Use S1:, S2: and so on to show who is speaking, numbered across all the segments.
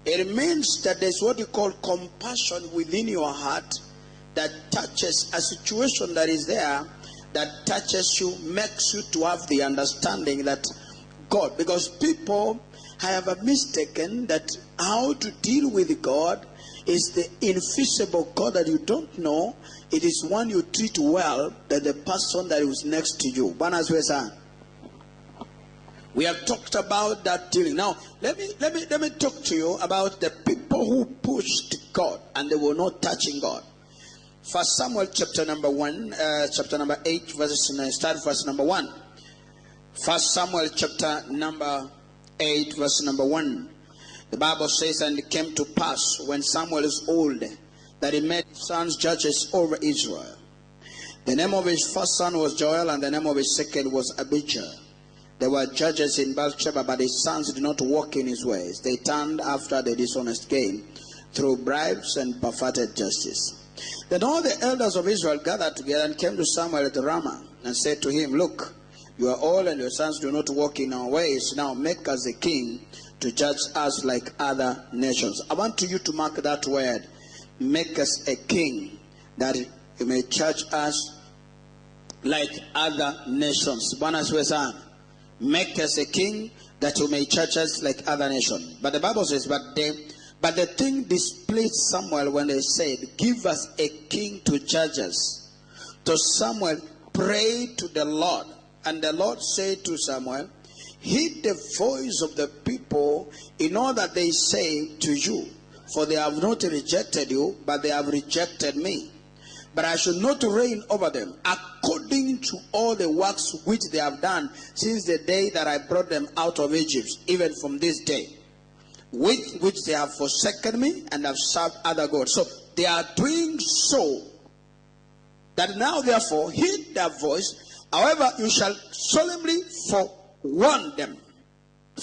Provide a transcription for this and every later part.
S1: It means that there's what you call compassion within your heart that touches a situation that is there, that touches you, makes you to have the understanding that God, because people have a mistaken that how to deal with God is the invisible God that you don't know. It is one you treat well than the person that is next to you. We have talked about that dealing. Now, let me talk to you about the people who pushed God and they were not touching God. First Samuel chapter number 8, verse number 1. First Samuel chapter number 8, verse number 1. The Bible says, and it came to pass when Samuel is old, that he made his sons judges over Israel. The name of his first son was Joel, and the name of his second was Abijah. They were judges in Beersheba, but his sons did not walk in his ways. They turned after the dishonest gain, through bribes and perverted justice. Then all the elders of Israel gathered together and came to Samuel at Ramah, and said to him, look, you are old, and your sons do not walk in our ways. Now make us a king to judge us like other nations. I want you to mark that word. Make us a king that you may judge us like other nations. Make us a king that you may judge us like other nations. But the Bible says, but the thing displeased Samuel when they said, give us a king to judge us. So Samuel prayed to the Lord, and the Lord said to Samuel, heed the voice of the people in all that they say to you, for they have not rejected you, but they have rejected me. But I should not reign over them according to all the works which they have done since the day that I brought them out of Egypt, even from this day, with which they have forsaken me and have served other gods. So they are doing so that now therefore heed their voice. However, you shall solemnly forewarn them.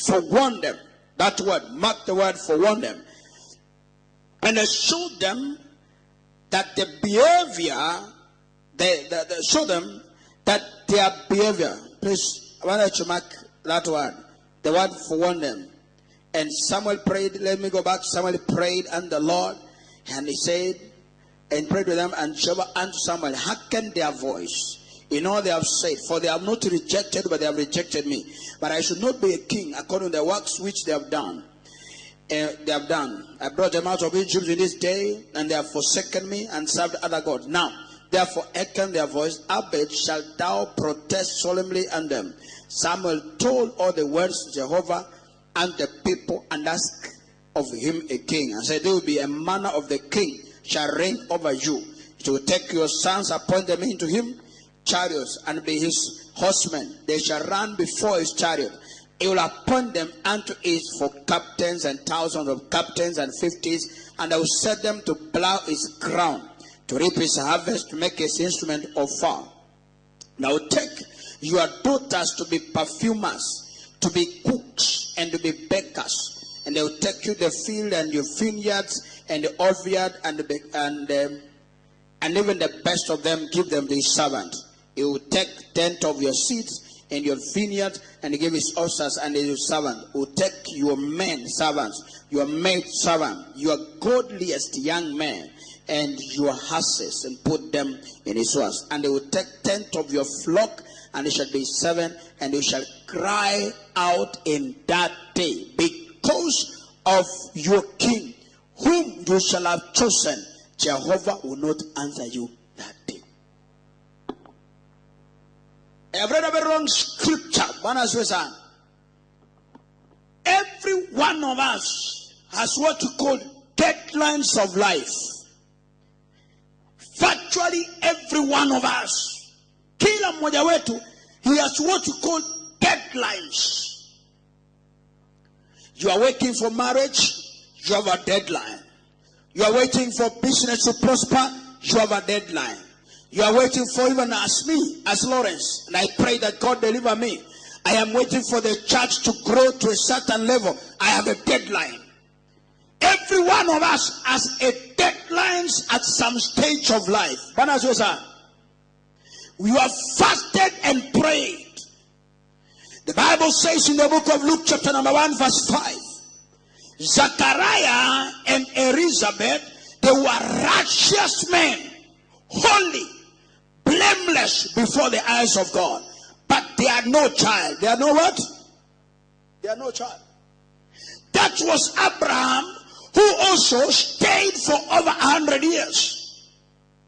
S1: Forewarn them. That word, mark the word forewarn them. And show them that the behavior, show them that their behavior. Please, I want you to mark that word. The word forewarn them. And Samuel prayed, let me go back. Samuel prayed unto the Lord, and he said, and prayed with them, and Jehovah unto Samuel, hearken their voice in all they have said, for they have not rejected, but they have rejected me. But I should not be a king according to the works which they have done. I brought them out of Egypt in this day, and they have forsaken me and served other gods. Now, therefore, hearken their voice. Howbeit shalt thou protest solemnly unto them. Samuel told all the words to Jehovah and the people, and asked of him a king, and said, there will be a manner of the king shall reign over you. He will take your sons, appoint them into him chariots, and be his horsemen. They shall run before his chariot. He will appoint them unto it for captains, and thousands of captains, and 50s, and I will set them to plow his ground, to reap his harvest, to make his instrument of fire. Now take your daughters to be perfumers, to be cooks, and to be bakers, and they will take you the field and your vineyards and the orchard and even the best of them give them to his servant. He will take 10th of your seeds and your vineyard, and give his officers and his servant. He will take your men servants, your maid servant, your godliest young men, and your horses, and put them in his house. And they will take 10th of your flock, and it shall be 7, and you shall cry out in that day because of your king, whom you shall have chosen. Jehovah will not answer you that day. I have read a very wrong scripture. Every one of us has what we call deadlines of life. Virtually every one of us, kila mmoja wetu, he has what we call deadlines. You are waiting for marriage, you have a deadline. You are waiting for business to prosper, you have a deadline. You are waiting for, even as me, as Lawrence, and I pray that God deliver me. I am waiting for the church to grow to a certain level. I have a deadline. Every one of us has a deadlines at some stage of life. You have fasted and prayed. The Bible says in the book of Luke chapter number 1 verse 5, Zachariah and Elizabeth, they were righteous men, holy, blameless before the eyes of God. But they had no child. They had no what? They had no child. That was Abraham, who also stayed for over 100 years.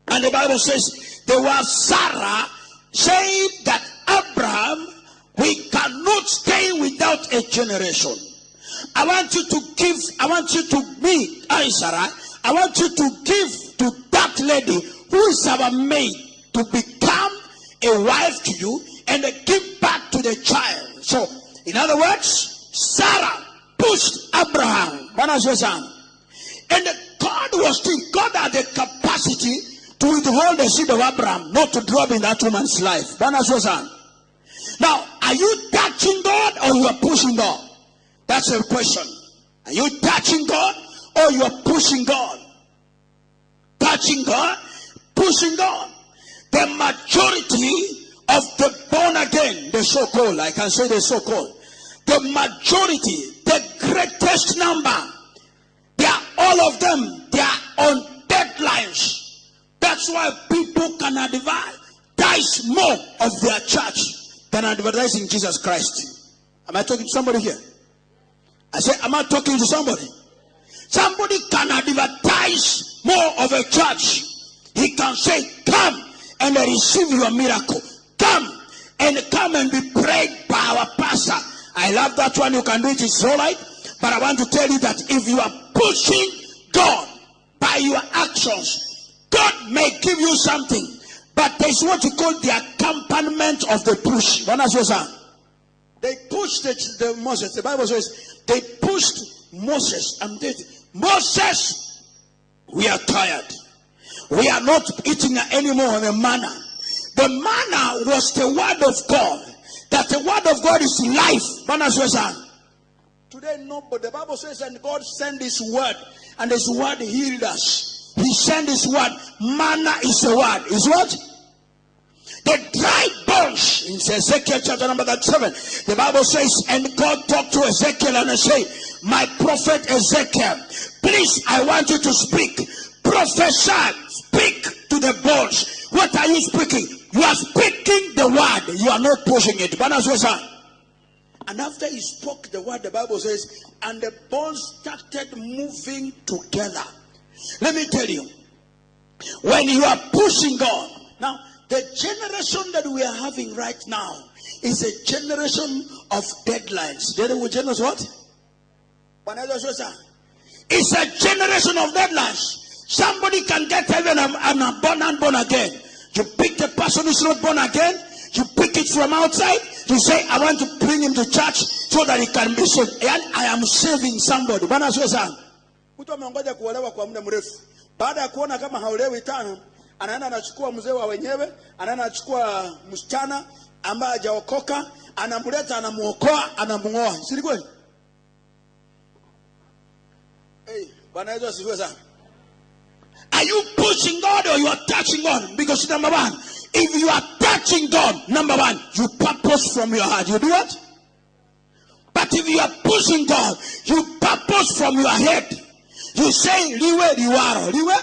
S1: And the Bible says, the wife Sarah said that Abraham, we cannot stay without a generation. I want you to meet Sarah. I want you to give to that lady who is our maid to become a wife to you and give back to the child. So, in other words, Sarah pushed Abraham. And God had the capacity to withhold the seed of Abraham, not to drop in that woman's life. Now, are you touching God or you are pushing God? That's a question. Are you touching God or you are pushing God? Touching God, pushing God. The majority of the born again, the so-called, I can say the so-called, the majority, the greatest number, they are all of them, they are on deadlines. That's why people can advertise more of their church than advertising Jesus Christ. Am I talking to somebody here? I say, am I talking to somebody? Somebody can advertise more of a church. He can say, come and receive your miracle. Come and be prayed by our pastor. I love that one. You can do it. It's all right. But I want to tell you that if you are pushing God by your actions, God may give you something. But there's what you call the accompaniment of the push. They pushed the Moses. The Bible says they pushed Moses. And Moses, we are tired. We are not eating anymore the manna. The manna was the word of God. That the word of God is life. Today, no, but the Bible says, and God sent his word, and his word healed us. He sent his word. Manna is the word. Is what? The dry bones. In Ezekiel chapter number 7, the Bible says, and God talked to Ezekiel and said, my prophet Ezekiel, please, I want you to speak. Prophesy. Speak to the bones. What are you speaking? You are speaking the word. You are not pushing it. And after he spoke the word, the Bible says, and the bones started moving together. Let me tell you, when you are pushing God, now the generation that we are having right now is a generation of deadlines. Generation what? It's a generation of deadlines. Somebody can get heaven and born again. You pick the person who's not born again. You pick it from outside. You say, I want to bring him to church so that he can be saved. And I am saving somebody. Mtu amengoja kuolewa kwa muda mrefu. Baada ya kuona kama haolewi tena, anaenda anachukua mzee wa wenyewe, anaenda anachukua msichana ambaye hajaokoka, anamleta, anamuokoa, anamuoa. Si kweli? Bwana Yesu asifiwe sana. Are you pushing God or you are touching God? Because number one, if you are touching God, number one, you purpose from your heart. You do what? But if you are pushing God, you purpose from your head. You say, liwe liwaro. Liwe?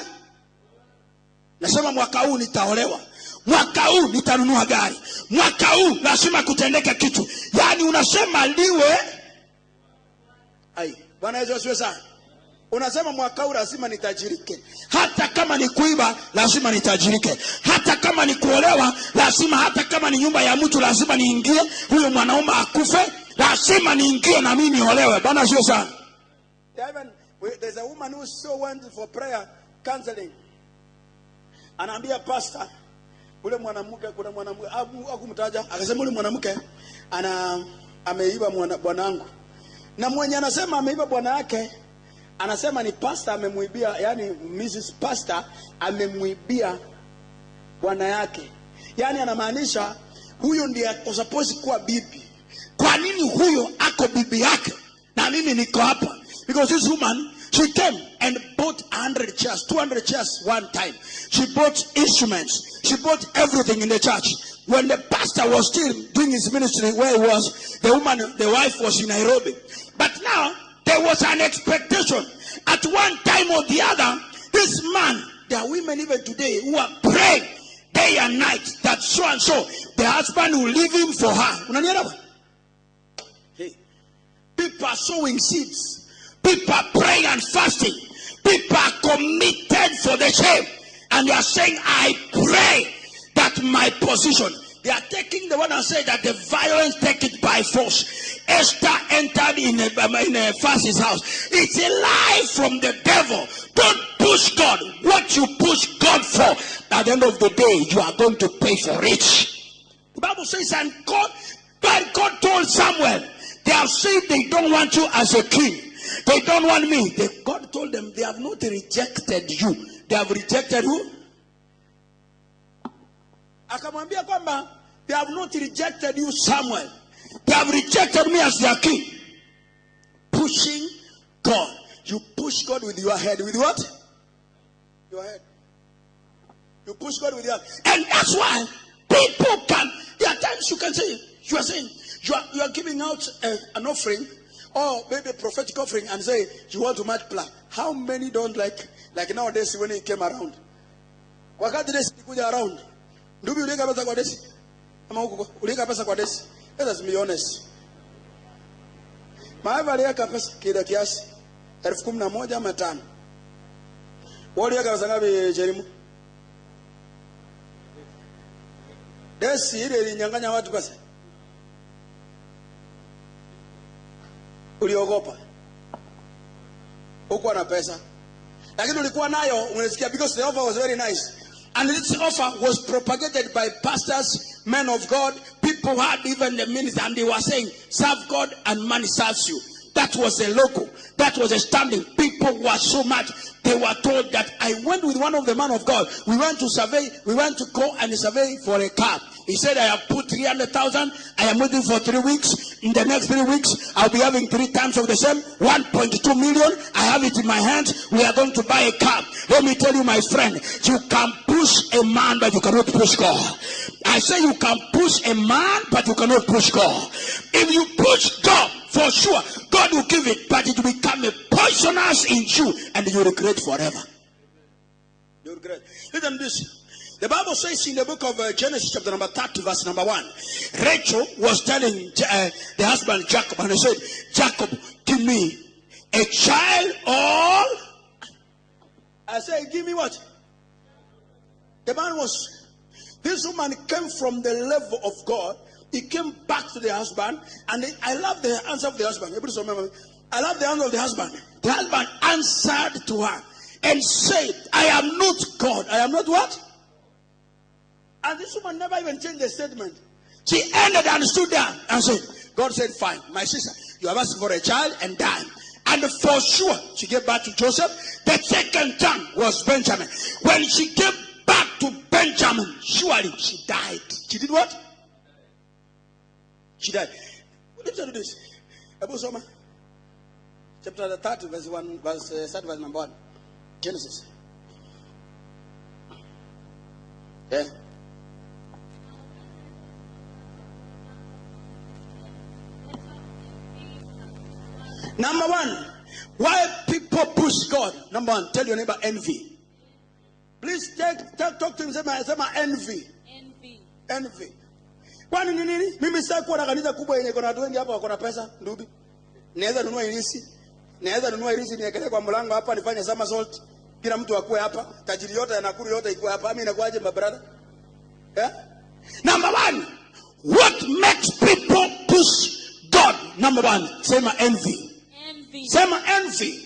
S1: Nasema mwaka huu nitaolewa. Mwaka huu nitanunua gari. Mwaka huu lazima kutendeka kitu. Yani unasema liwe. Bwana Yesu asifiwe sana. Unasema mwaka huu lazima nitajirike. Hata kama ni kuiba lazima nitajirike. Hata kama ni kuolewa lazima, hata kama ni nyumba ya mtu lazima niingie. Huyo mwanaume akufe lazima niingie na mimi niolewe. Bwana sio sana. There's a woman who so went for prayer counseling. Anaambia pastor, ule mwanamke, kuna mwanamke hakumtaja, akasema ule mwanamke ameiba bwanangu. Na mwenye anasema ameiba bwana yake, anasema ni pastor amemuibia, yani Mrs. Pastor amemuibia bwana yake. Yani anamaanisha huyo ndiye supposed kuwa bibi. Kwa nini huyo ako bibi yake na mimi niko hapa? Because this woman, she came and bought 100 chairs, 200 chairs one time. She bought instruments. She bought everything in the church. When the pastor was still doing his ministry where he was, the wife was in Nairobi. But now, There was an expectation. At one time or the other, this man, there are women even today who are praying day and night that so and so, the husband will leave him for her. Hey, people are sowing seeds. People are praying and fasting. People are committed for the shame. And you are saying, I pray that my position. They are taking the one and say that the violence take it by force. Esther entered in a Pharisee's house. It's a lie from the devil. Don't push God. What you push God for, at the end of the day, you are going to pay for it. The Bible says, and God told Samuel, they have said they don't want you as a king. They don't want me. God told them, they have not rejected you. They have rejected who? Akamwambia kwamba, they have not rejected you, Samuel. They have rejected me as their king. Pushing God. You push God with your head. With what? Your head. You push God with your head. And that's why people can, there are times you can say, you are saying, you are giving out an offering, or maybe a prophetic offering, and say, you want to multiply. How many don't like nowadays when it came around? Wakati desi kuja around. Ndubi ulika pesa kwa desi? Ama huko ulika pesa kwa desi? Let us be honest. Maava aliyeka pesa kila kiasi 11,000 ama 5,000. Wali yaka pesa ngapi Jerimu? Desi ile ilinyang'anya watu pesa. Uliogopa. Huko na pesa. Lakini ulikuwa nayo unasikia because the offer was very nice. And this offer was propagated by pastors, men of God. People had even the minister, and they were saying, serve God and money serves you. That was a logo. That was a standing. People were so much. They were told that I went with one of the men of God. We went to go and survey for a car. He said, I have put 300,000. I am waiting for 3 weeks. In the next 3 weeks, I'll be having 3 times of the same. 1.2 million. I have it in my hands. We are going to buy a car. Let me tell you, my friend, you can push a man, but you cannot push God. I say you can push a man, but you cannot push God. If you push God, for sure, God will give it, but it will become a poisonous in you, and you regret forever. You regret. Listen to this. The Bible says in the book of Genesis chapter number 30 verse number 1, Rachel was telling the husband Jacob, and he said, Jacob, give me a child or... I said, give me what? The man was... This woman came from the level of God. He came back to the husband, and I love the answer of the husband. I love the answer of the husband. The husband answered to her and said, I am not God. I am not what? And this woman never even changed the statement. She ended and stood there and said, God said, fine, my sister, you have asked for a child and died. And for sure, she gave back to Joseph. The second time was Benjamin. When she gave back to Benjamin, surely she died. She did what? She died. Listen to this. Abu Soma, chapter 30, verse 1, verse number 1. Genesis. Yeah. Number one, why people push God. Number one, tell your neighbor envy. Please talk to him. Say my envy. Envy. Kwani ni nini? Mimi sasa kuwa na kanisa kubwa yenye kuna watu wengi hapa wako na pesa, ndugu. Naweza nunua irisi. Naweza nunua irisi niekelee kwa mlango hapa nifanye somersault. Kila mtu akue hapa. Tajiri yote na Nakuru yote ikuwe hapa. Mimi inakuaje my brother? Yeah? Number one, what makes people push God? Number one, say my envy. Say my envy.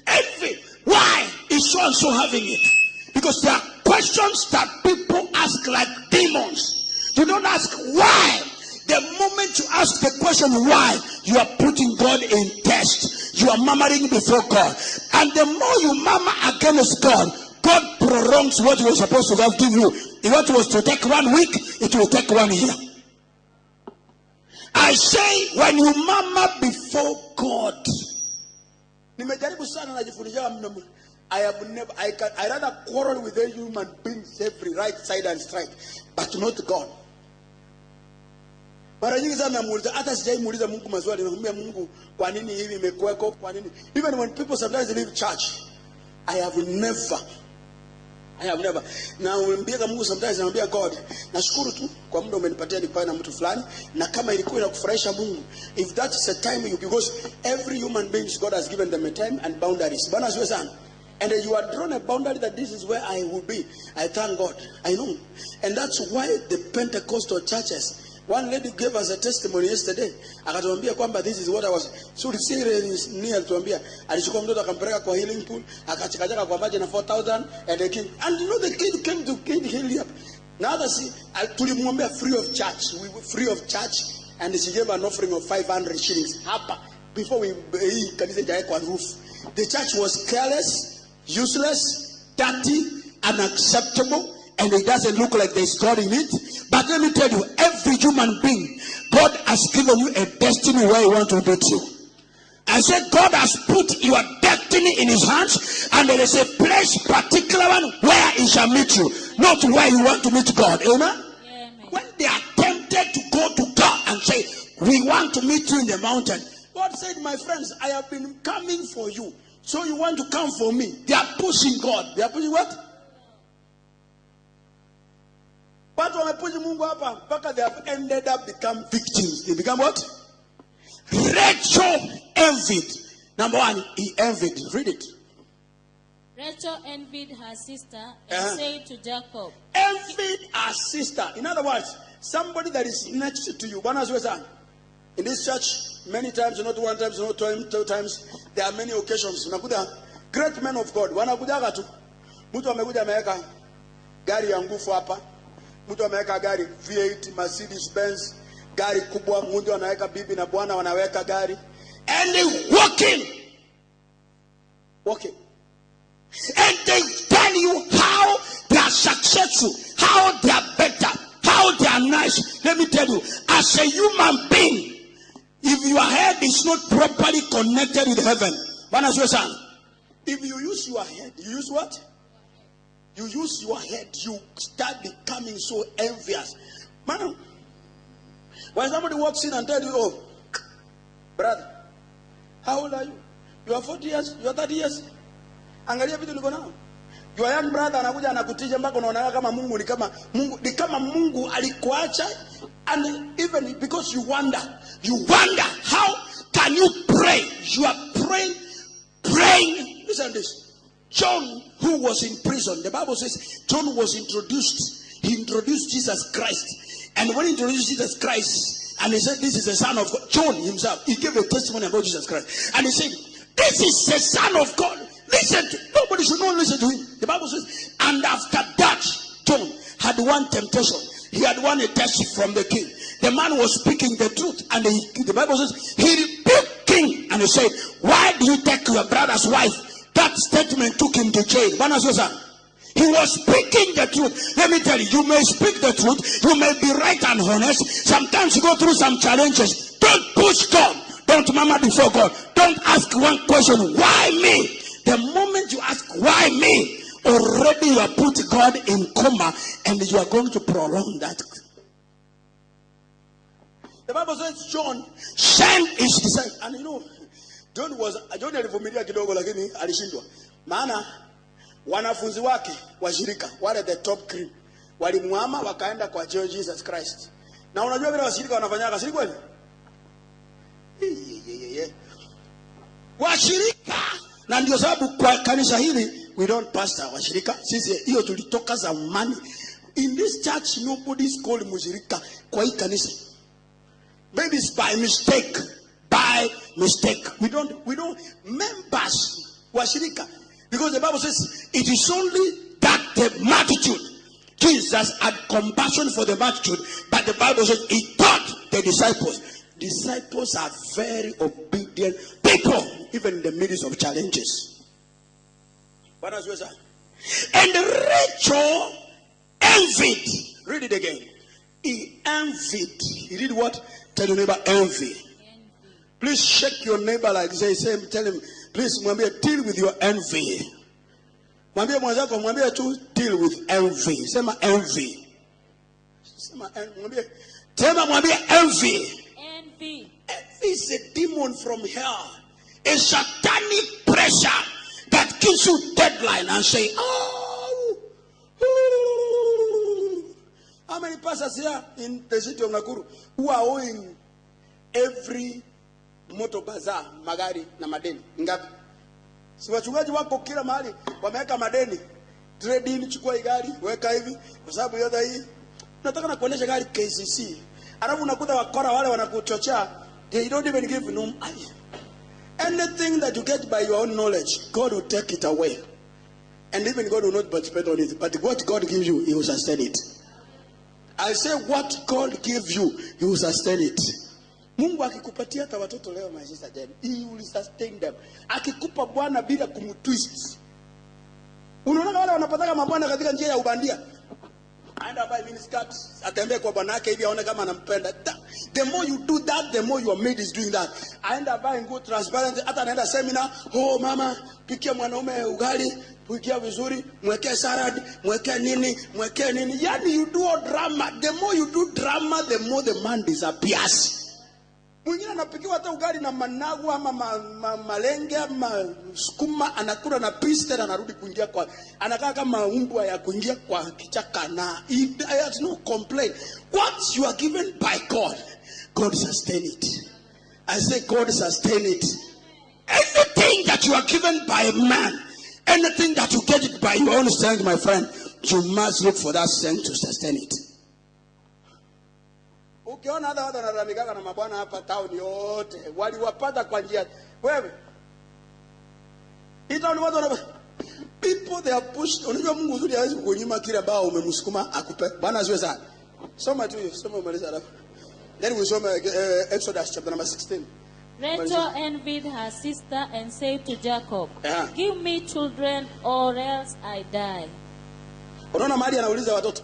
S1: Envy. Why is so and so having it? Because there are questions that people ask like demons. You don't ask why. The moment you ask the question why, you are putting God in test. You are murmuring before God. And the more you murmur against God, God prolongs what He was supposed to have given you. If what was to take 1 week, it will take 1 year. I say, when you murmur before God, I rather quarrel with a human beings every right side and strike, but not God. Mara nyingi sana namuuliza, hata sijaimuuliza Mungu maswali, namwambia Mungu, kwa nini hivi imekuweko, kwa nini? Even when people sometimes leave church, I have never. Na umwambia Mungu sometimes, namwambia God, nashukuru tu kwa muda umenipatia nikae na mtu fulani, na kama ilikuwa inakufurahisha Mungu, if that is a time you, because every human being God has given them a time and boundaries. Bwana asiwe sana. And you are drawn a boundary that this is where I will be. I thank God. I know. And that's why the Pentecostal churches, one lady gave us a testimony yesterday. Akatuambia kwamba this is what I was. So ni alituambia alichukua mtoto akampeleka kwa healing pool, akachakachaka kwa maji na 4,000 and the kid, and you know the kid came to heal up. Now that see, tulimwambia free of charge. We were free of charge, and she gave an offering of 500 shillings. Hapa before we kanisa jaekwa roof. The church was careless, useless, dirty, unacceptable, and it doesn't look like there's God in it. But let me tell you, every human being, God has given you a destiny where He wants to meet you. I said God has put your destiny in His hands, and there is a place, particular one, where He shall meet you, not where you want to meet God. Amen?
S2: Yeah,
S1: when they are tempted to go to God and say, we want to meet you in the mountain, God said, my friends, I have been coming for you. So you want to come for me? They are pushing God. They are pushing what? But when I push Mungu hapa, mpaka they have ended up become victims. They become what? Rachel envied. Number one, he envied. Read it.
S2: Rachel envied her sister and said to Jacob.
S1: Envied her sister. In other words, somebody that is next to you. In this church, many times, not one time, not two times, there are many occasions. Great men of God. Wanakujaga tu. Mtu amekuja ameweka gari ya nguvu hapa. Mtu ameweka gari V8 Mercedes Benz, gari kubwa. Mtu anaweka bibi na bwana wanaweka gari. And they walking. And they tell you how they are successful, how they are better, how they are nice. Let me tell you, as a human being, if your head is not properly connected with heaven, if you use your head, you use what? You use your head, you start becoming so envious. Man, when somebody walks in and tells you, oh, brother, how old are you? You are 40 years, you are 30 years. Angalia vitu niko nao. Your young brother anakuja anakutisha mpaka unaona kama Mungu ni kama Mungu alikuacha, and even because you wonder how can you pray? You are praying. Listen to this. John, who was in prison, the Bible says John was introduced. He introduced Jesus Christ. And when he introduced Jesus Christ, and he said, this is the Son of God, John himself, he gave a testimony about Jesus Christ. And he said, this is the Son of God. Listen to him. Nobody should not listen to him. The Bible says, and after that, John had one temptation. He had one test from the king. The man was speaking the truth. And the Bible says, he rebuked king. And he said, why do you take your brother's wife? That statement took him to jail. He was speaking the truth. Let me tell you, you may speak the truth. You may be right and honest. Sometimes you go through some challenges. Don't push God. Don't murmur before God. Don't ask one question, why me? The moment you ask, why me? Already you have put God in coma, and you are going to prolong that. The Bible says John sent his disciples. And you know, John alivumilia kidogo lakini alishindwa. Maana wanafunzi wake washirika wale the top cream walimwama wakaenda kwa Jesus Christ. Na unajua vile washirika wanafanyaga, si kweli? Washirika, na ndio sababu kwa kanisa hili we don't pastor washirika. Sisi hiyo tulitoka zamani. In this church nobody is called mushirika kwa hii kanisa. Maybe it's by mistake. We don't members washirika, because the Bible says it is only that the multitude, Jesus had compassion for the multitude, but the Bible says he taught the disciples. Disciples are very obedient people, even in the midst of challenges. And Rachel envied. Read it again. He envied. He did what? Tell your neighbor, envy. Please shake your neighbor like this. Tell him, please, mwambie, deal with your envy. Mwambie mwenzako, mwambie tu, deal with envy. Sema envy. Mwambie, Sema mwambie envy.
S2: Envy.
S1: Envy is a demon from hell. A satanic pressure that gives you deadline and say, oh. How many pastors here in the city of Nakuru who are owing every motor bazaar magari na madeni? Ngapi? Si wachungaji wako kila mahali wameweka madeni. Trade in, chukua gari, weka hivi kwa sababu yote hii. Nataka na kuonesha gari KCC. Alafu unakuta wakora wale wanakuchochea. They don't even give no money. Anything that you get by your own knowledge, God will take it away. And even God will not participate on it. But what God gives you, He will sustain it. I say what God gives you, He will sustain it. Mungu akikupatia hata watoto leo, my sister Jen, He will sustain them. Akikupa Bwana bila kumtwist. Unaona wale wanapataka mabwana katika njia ya ubandia. Aenda buy miniskirt, atembee kwa bwana yake hivi aone kama anampenda. The more you do that, the more your maid is doing that. Aenda buy good transparent, hata anaenda seminar, oh mama, pikia mwanaume ugali, pikia vizuri, mwekee salad, mwekee nini. Yani you do all drama. The more you do drama, the more the man disappears. Mwingine anapikiwa hata ugali na managu ama malenge ama sukuma, anakula na piste na anarudi kuingia kwa, anakaa kama umbwa ya kuingia kwa kichaka na he has no complaint. What you are given by God, God sustain it. I say God sustain it. Anything that you are given by a man, anything that you get it by your own strength, my friend, you must look for that strength to sustain it. Ukiona hata watu wanaramikana na mabwana hapa town yote, waliwapata kwa njia wewe. Ita ni watu people they are pushed. Unajua Mungu uzuri hawezi kukunyima kile ambao umemsukuma akupe. Bwana asiwe sana. Soma tu hiyo, soma umaliza alafu. Then we soma Exodus chapter number 16.
S2: Rachel envied her sister and said to Jacob, give me children or else I die.
S1: Unaona mahali anauliza watoto.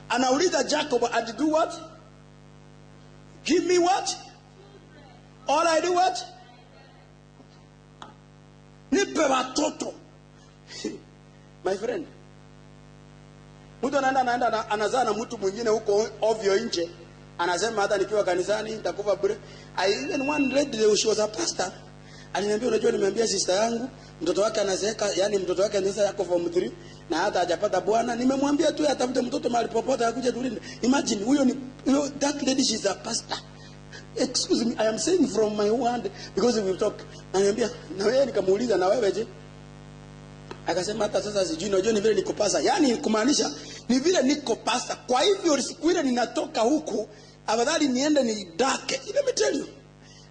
S1: Anauliza Jacob, and do what? Give me what? All I do what? Nipe watoto. My friend. Mtu anaenda anazaa na mtu mwingine huko ovyo nje. Anasema hata nikiwa kanisani nitakufa bure. I even one lady, she was a pastor. Aliniambia, unajua nimeambia sister yangu mtoto wake anazeeka, yani mtoto wake anaweza yako form 3 na hata hajapata bwana. Nimemwambia tu atafute mtoto mahali popote akuje tulinde. Imagine huyo ni that lady, she's a pastor. Excuse me, I am saying from my word because we will talk. Ananiambia, na wewe, nikamuuliza na wewe je? Akasema hata sasa sijui, unajua ni vile niko pastor. Yani kumaanisha ni vile niko pastor. Kwa hivyo siku ile ninatoka huku, afadhali niende ni dake. Let me tell you.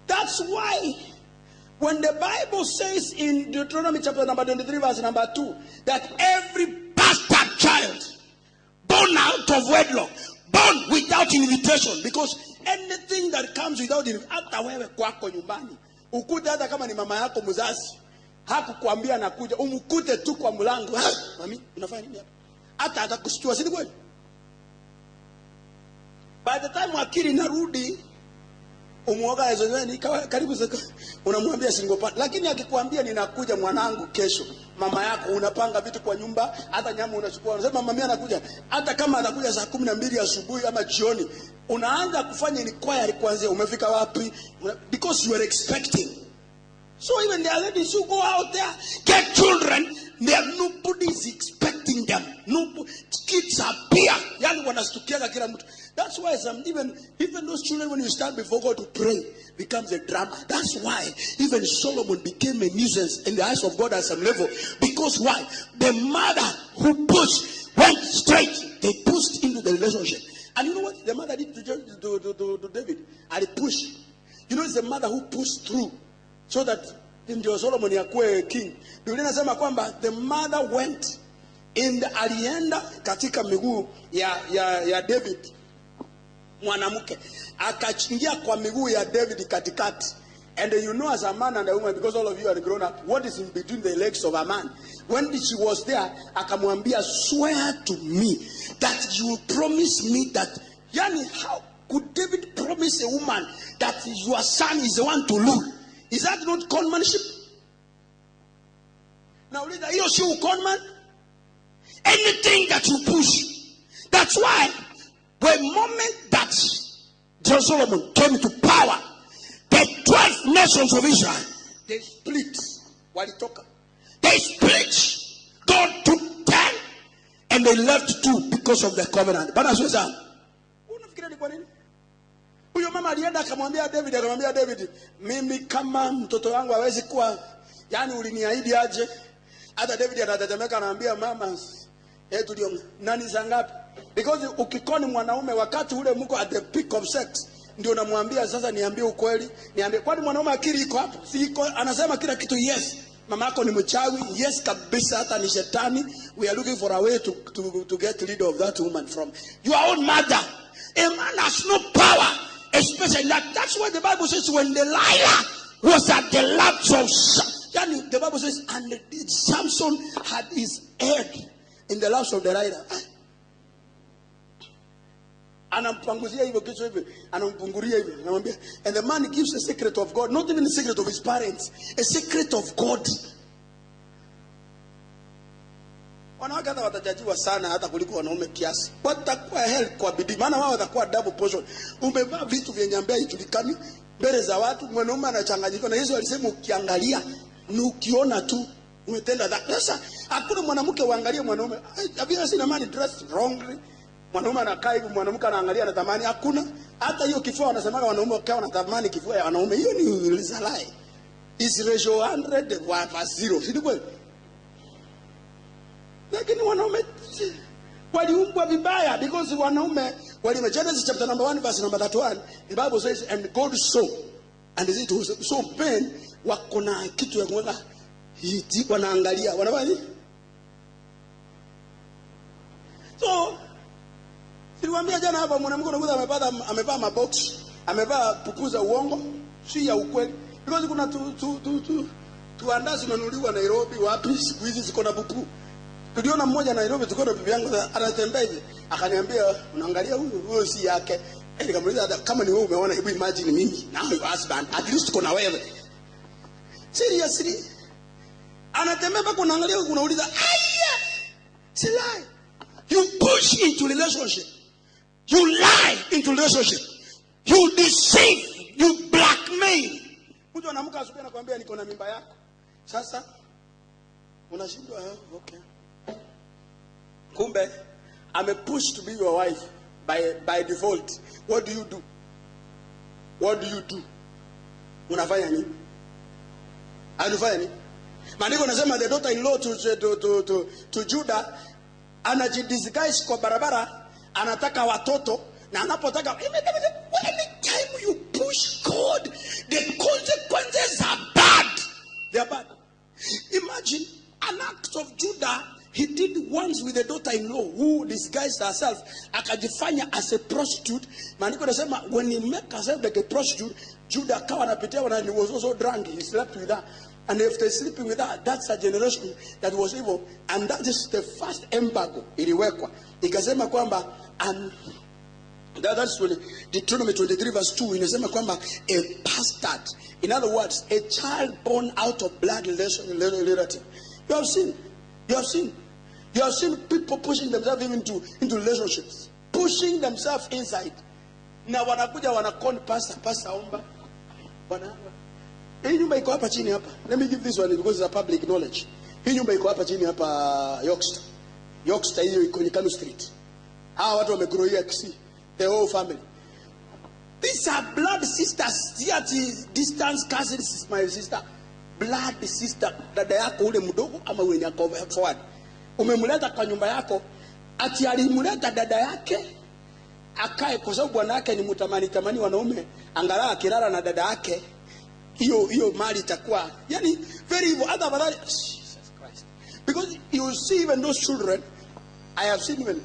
S1: That's why when the Bible says in Deuteronomy chapter number 23 verse number 2 that every bastard child born out of wedlock, born without invitation, because anything that comes without invitation, hata wewe kwako nyumbani ukute, hata kama ni mama yako mzazi hakukuambia nakuja, umkute tu kwa mlango, mami unafanya nini hapa, hata atakushtua, si kweli? By the time akili narudi umuoga ezweni karibu sasa, unamwambia singopata. Lakini akikwambia ninakuja mwanangu kesho, mama yako unapanga vitu kwa nyumba, hata nyama unachukua, unasema mama anakuja, hata kama anakuja saa 12 asubuhi ama jioni, unaanza kufanya inquiry kwanza, umefika wapi, because you are expecting. So even the ladies who go out there get children, nobody is expecting them. No kids appear, yani wanastukiaga kila mtu. That's why even those children, when you stand before God to pray, becomes a drama. That's why even Solomon became a nuisance in the eyes of God at some level. Because why? The mother who pushed went straight. They pushed into the relationship. And you know what the mother did to David? And pushed. You know, it's the mother who pushed through so that ndio Solomon yakuwe king. Biblia inasema kwamba the mother went in the alienda katika miguu ya David mwanamke, akachingia kwa miguu ya David katikati. And you know, as a man and a woman, because all of you are grown up, what is in between the legs of a man? When she was there, akamwambia, swear to me that you promise me that. Yani, how could David promise a woman that your son is the one to rule? Is that not conmanship? Now, you see conman? Anything that you push. That's why the moment that till Solomon came to power, the 12 nations of Israel, they split. Walitoka. They split. God took 10 and they left 2 because of the covenant. Bana sasa. Unafikiri ni kwa nini? Huyo mama alienda akamwambia David, mimi kama mtoto wangu hawezi kuwa, yani uliniahidi aje? Hata David anatetemeka anaambia mama, tulio nani zangapi? Because ukikoni mwanaume wakati ule mko at the peak of sex, ndio unamwambia sasa niambie ukweli, niambie kwani mwanaume akili iko hapo? Si iko anasema kila kitu yes. Mama yako ni mchawi, yes kabisa, hata ni shetani. We are looking for a way to get rid of that woman from your own mother. A man has no power, especially that. That's why the Bible says when Delilah was at the lapse of, the Bible says, and Samson had his head in the lapse of Delilah. Anampanguzia hivyo kichwa hivyo, anampunguria hivyo, anamwambia, and the man gives a secret of God, not even the secret of his parents, a secret of God. Wanawake hata watajajiwa sana hata kuliko wanaume kiasi. Watakuwa hell kwa bidii, maana wao watakuwa double portion. Umevaa vitu vya nyambia ijulikani mbele za watu, mwanaume anachanganyika. Na Yesu alisema ukiangalia, ni ukiona tu umetenda dhambi. Sasa hakuna mwanamke uangalie mwanaume, have you seen a man dressed wrongly? Mwanaume anakaa hivi, mwanamke anaangalia na tamani, hakuna. Hata hiyo kifua wanasema wanaume wakao na tamani kifua ya wanaume, hiyo ni lie. Is ratio 100 kwa 0, si kweli? Lakini wanaume waliumbwa vibaya, because wanaume waliumbwa. Genesis chapter number 1 verse number 31, the Bible says, and God saw, and it was so pain, wako na kitu ya kuweka hiti, wanaangalia, wanafanya. So siliwaambia jana hapa mwanamke unakuta amevaa mabox, amevaa pupuza uongo, si ya ukweli. Because kuna tuandazi manuliwa Nairobi, wapi siku hizi ziko na pupu. Tuliona mmoja Nairobi, tuko na bibi yangu anatembea hivi, akaniambia unaangalia huyo si yake. Nikamuuliza kama ni wewe umeona, hebu imagine mimi na your husband, at least tuko na wewe. Seriously. Anatembea mpaka unaangalia unauliza, aya! Si lie. You push into relationship. You lie into relationship. You deceive. You blackmail. Mtu anaamka asubuhi anakuambia niko na mimba yako. Sasa unashindwa, okay. Kumbe push to be your wife by default. What do you do? What do you do? Unafanya nini? Anafanya nini? Maandiko nasema the daughter-in-law to Judah anajidisguise kwa barabara, anataka watoto, na anapotaka, anytime you push God, the consequences are bad. They are bad. Imagine an act of Judah he did once with a daughter-in-law who disguised herself, akajifanya as a prostitute. Maandiko nasema when he make herself like a prostitute, Judah kawa anapitia, and he was also drunk, he slept with her. And after sleeping with her, that's a generation that was evil. And that is the first embargo iliwekwa. Ikasema kwamba, and that's when Deuteronomy 23 verse 2 inasema kwamba a bastard, in other words, a child born out of blood relative. You have seen people pushing themselves even into relationships, pushing themselves inside. Na wanakuja wanakoni pastor omba. Hii nyumba iko hapa chini hapa. Let me give this one because it's a public knowledge. Hii nyumba iko hapa chini hapa Yorkster hiyo iko ni Kanu Street. Hawa watu wamegrow Kisii, the whole family. These are blood sisters. Yet distance cousins is my sister. Blood sister. Dada yako ule mdogo ama wewe yako forward. Umemleta kwa nyumba yako, ati alimleta dada yake akae kwa sababu bwana yake ni mtamani wanaume, angalau akilala na dada yake hiyo mali itakuwa yani very evil. Hata badala Jesus Christ, because you see even those children, I have seen even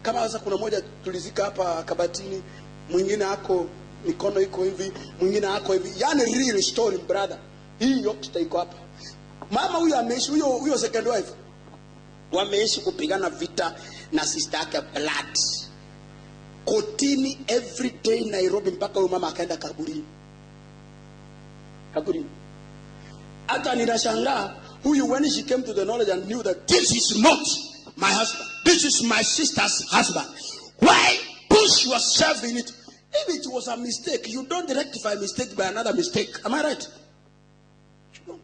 S1: kama sasa kuna moja tulizika hapa Kabatini, mwingine hako mikono iko hivi, mwingine hako hivi, yani real story brother. Hii Yorkster iko hapa. Mama huyu ameishi, huyo second wife wameishi kupigana vita na sister yake blood kotini every day Nairobi, mpaka huyo mama akaenda kaburini. Hata ninashangaa huyu, when she came to the knowledge and knew that this is not my husband, this is my sister's husband, why push yourself in it? If it was a mistake, you don't rectify a mistake by another mistake. Am I right? You don't.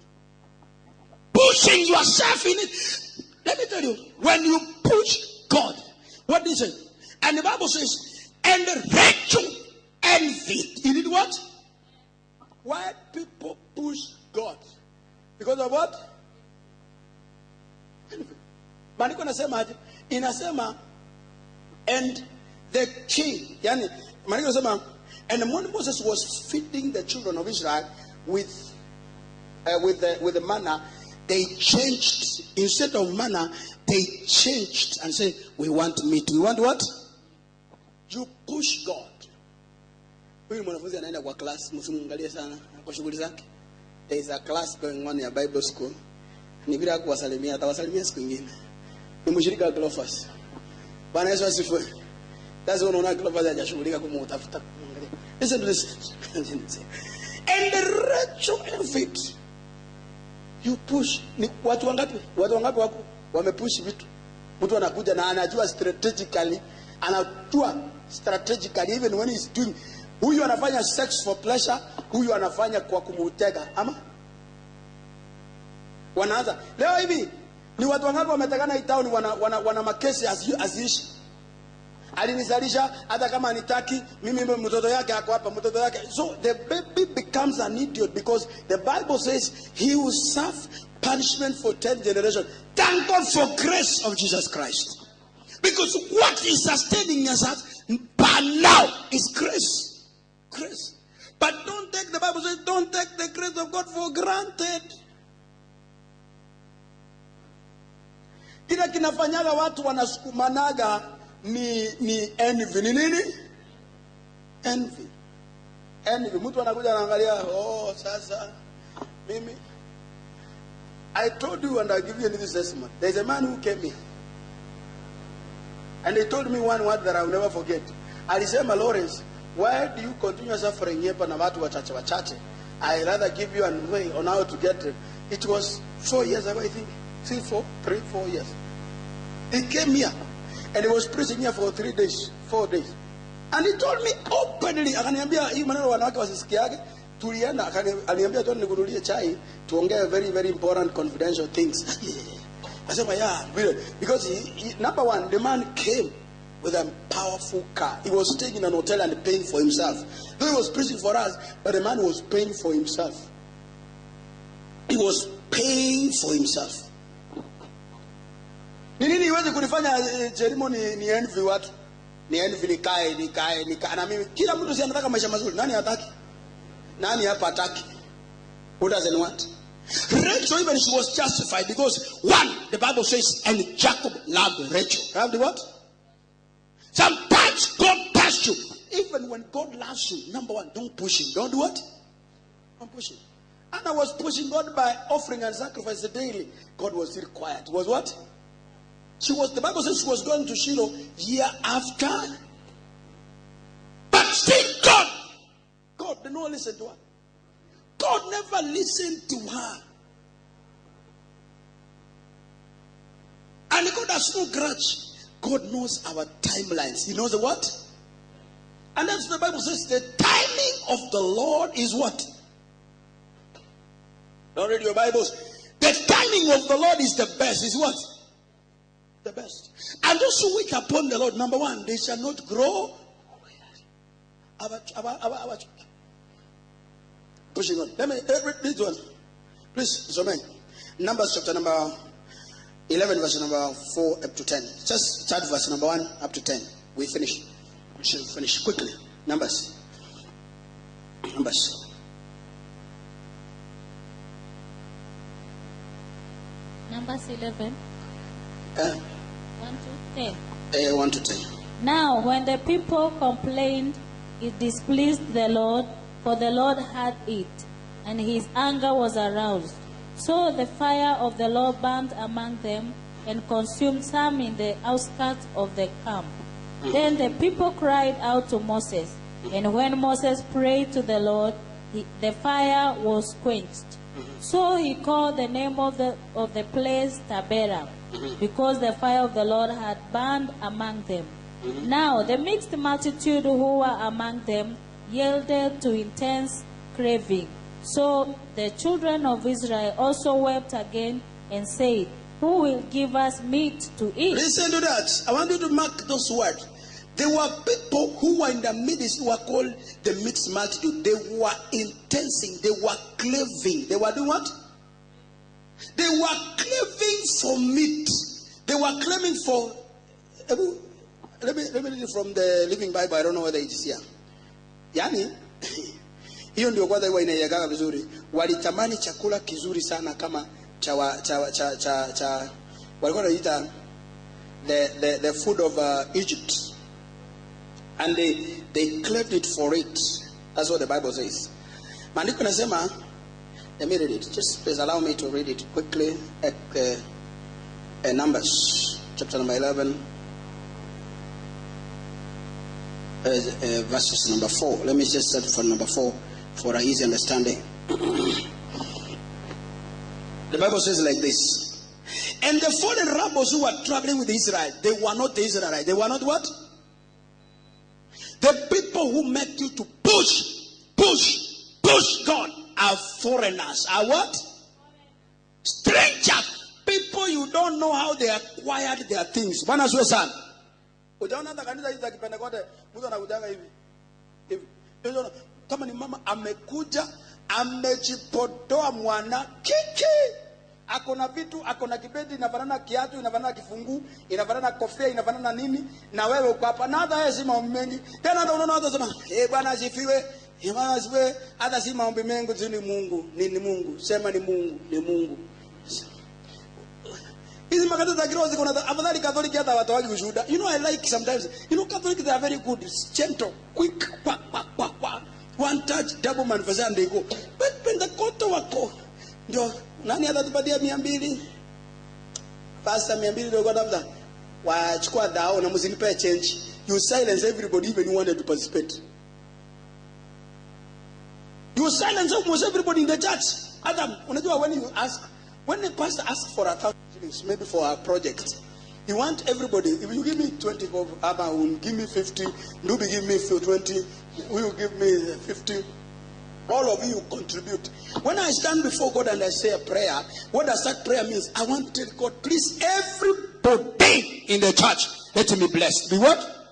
S1: Pushing yourself in it. Let me tell you, when you push God, what is it? And the Bible says, and Rachel envied. He did what? Why people push God? Because of what? Envy. Maandiko nasema aje? Inasema, and the king, yani maandiko nasema, and when Moses was feeding the children of Israel with the manna, they changed. Instead of manna, they changed and said, we want meat. We want what? You push God. Huyu mwanafunzi anaenda kwa class, msimuangalie sana kwa shughuli zake. There is a class going on in Bible school. Ni bila kuwasalimia, atawasalimia siku nyingine. Ni mshirika wa Cleophas. Bwana Yesu asifiwe. That's one unaona Cleophas hajashughulika kumtafuta kumwangalia. Listen to this. And the Rachel envied. You push. Ni watu wangapi? Watu wangapi wako wamepush vitu? Mtu anakuja na anajua strategically, even when he's doing, huyu anafanya sex for pleasure, huyu anafanya kwa kumutega. Ama wanaanza leo hivi, ni watu wangapi wametakana itaoni wana makesi aziishi. Alinizalisha hata kama anitaki, mimi mtoto yake ako hapa, mtoto yake. So the baby becomes an idiot because the Bible says he will serve punishment for 10 generations. Thank God for grace of Jesus Christ. Because what is sustaining us by now is grace. Grace. But don't take, the Bible says, don't take the grace of God for granted. Kila kinafanyaga watu wanasukumanaga ni envy. Ni nini? Envy. Envy. Mtu anakuja anaangalia, oh sasa mimi. I told you and I'll give you a little testimony. There's a man who came here. And he told me one word that I will never forget. Alisema, Lawrence, why do you continue suffering here na watu wachache? I rather give you a way on how to get it. It was 4 years ago, I think. 3-4 years. He came here and he was preaching here for 4 days. And he told me openly, akaniambia hii maneno wanawake wasisikiage, tulienda akaniambia tu nikunulie chai tuongee very very important confidential things. I said, yeah, because he, number one, the man came with a powerful car. He was staying in an hotel and paying for himself. Though he was preaching for us, but the man was paying for himself. He was paying for himself. Nini niweze kunifanya ceremony ni envy watu? Ni envy nikae. Na mimi kila mtu si anataka maisha mazuri. Nani hataki? Nani hapa hataki? Who doesn't want? Rachel, even she was justified because one, the Bible says, and Jacob loved Rachel. Have the what? Sometimes God tests you. Even when God loves you, number one, don't push him. Don't do what? Don't push him. And I was pushing God by offering and sacrifice daily. God was still quiet. Was what? The Bible says she was going to Shiloh year after. But still God did not listen to her. God never listened to her. And God has no grudge. God knows our timelines. He knows the what? And that's the Bible says the timing of the Lord is what? Don't read your Bibles. The timing of the Lord is the best. Is what? The best. And those who wait upon the Lord, number one, they shall not grow. Pushing on. Let me read this one. Please, so many. Numbers chapter number 11, verse number 4 up to 10. Just start verse number 1 up to 10. We finish. We should finish quickly. Numbers. Numbers
S2: 11. 1 to 10.
S1: 1 to 10.
S2: Now, when the people complained, it displeased the Lord, for the Lord had it, and his anger was aroused. So the fire of the Lord burned among them, and consumed some in the outskirts of the camp. Then the people cried out to Moses, and when Moses prayed to the Lord, the fire was quenched. So he called the name of the place Taberah, because the fire of the Lord had burned among them. Now the mixed multitude who were among them yielded to intense craving. So the children of Israel also wept again and said, who will give us meat to eat?
S1: Listen to that. I want you to mark those words. There were people who were in the midst, who were called the mixed multitude. They were intensing, they were craving. They were doing what? They were craving for meat. They were craving for. Let me read it from the Living Bible. I don't know whether it is here. Yani, hiyo ndio kwanza huwa inaiagaga vizuri. Walitamani chakula kizuri sana kama walikuwa wanaita the food of Egypt. And they craved it for it. That's what the Bible says. Maandiko nasema, let me read it. Just please allow me to read it quickly. Numbers, chapter number 11, verses number 4. Let me just start from number 4 for an easy understanding. The Bible says like this. And the foreign rabbis who were traveling with Israel, they were not the Israelites. They were not what? The people who make you to push God are foreigners. Are what? Strangers. People you don't know how they acquired their things. Bwana asiwe sana. Ujaona hata kanisa hizi za Kipentekoste, mtu anakujaga hivi. Kama ni mama amekuja, amejipodoa mwana kiki. Akona vitu, akona kibeti, inafanana kiatu, inafanana kifungu, inafanana kofia, inafanana nini, na wewe uko hapa na hata yeye si maombi mengi. Tena ndio unaona hata sema, Bwana asifiwe. Bwana asifiwe. Hata si maombi mengi, ni Mungu. Ni Mungu. Sema ni Mungu, ni Mungu. Hizi makata za kiroho ziko na afadhali Catholic hata watu waki ushuhuda. You know I like sometimes. You know Catholic they are very good, gentle, quick, quack. One touch, double manifest and they go. But when the koto wako, ndio nani atatupatia 200? Pastor 200 ndio kwa tafuta. Wachukua dao na msinipe change. You silence everybody even you wanted to participate. You silence almost everybody in the church. Adam, unajua when the pastor asks for 1,000 shillings, maybe for a project, you want everybody. If you give me 20, Abba will give me 50. Nubi give me 20. Will give me 50. All of you contribute. When I stand before God and I say a prayer, what does that prayer mean? I want to tell God, please, everybody in the church, let him be blessed. Be what?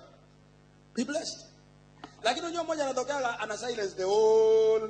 S1: Be blessed. Like you know, mmoja anatokea ana silence the whole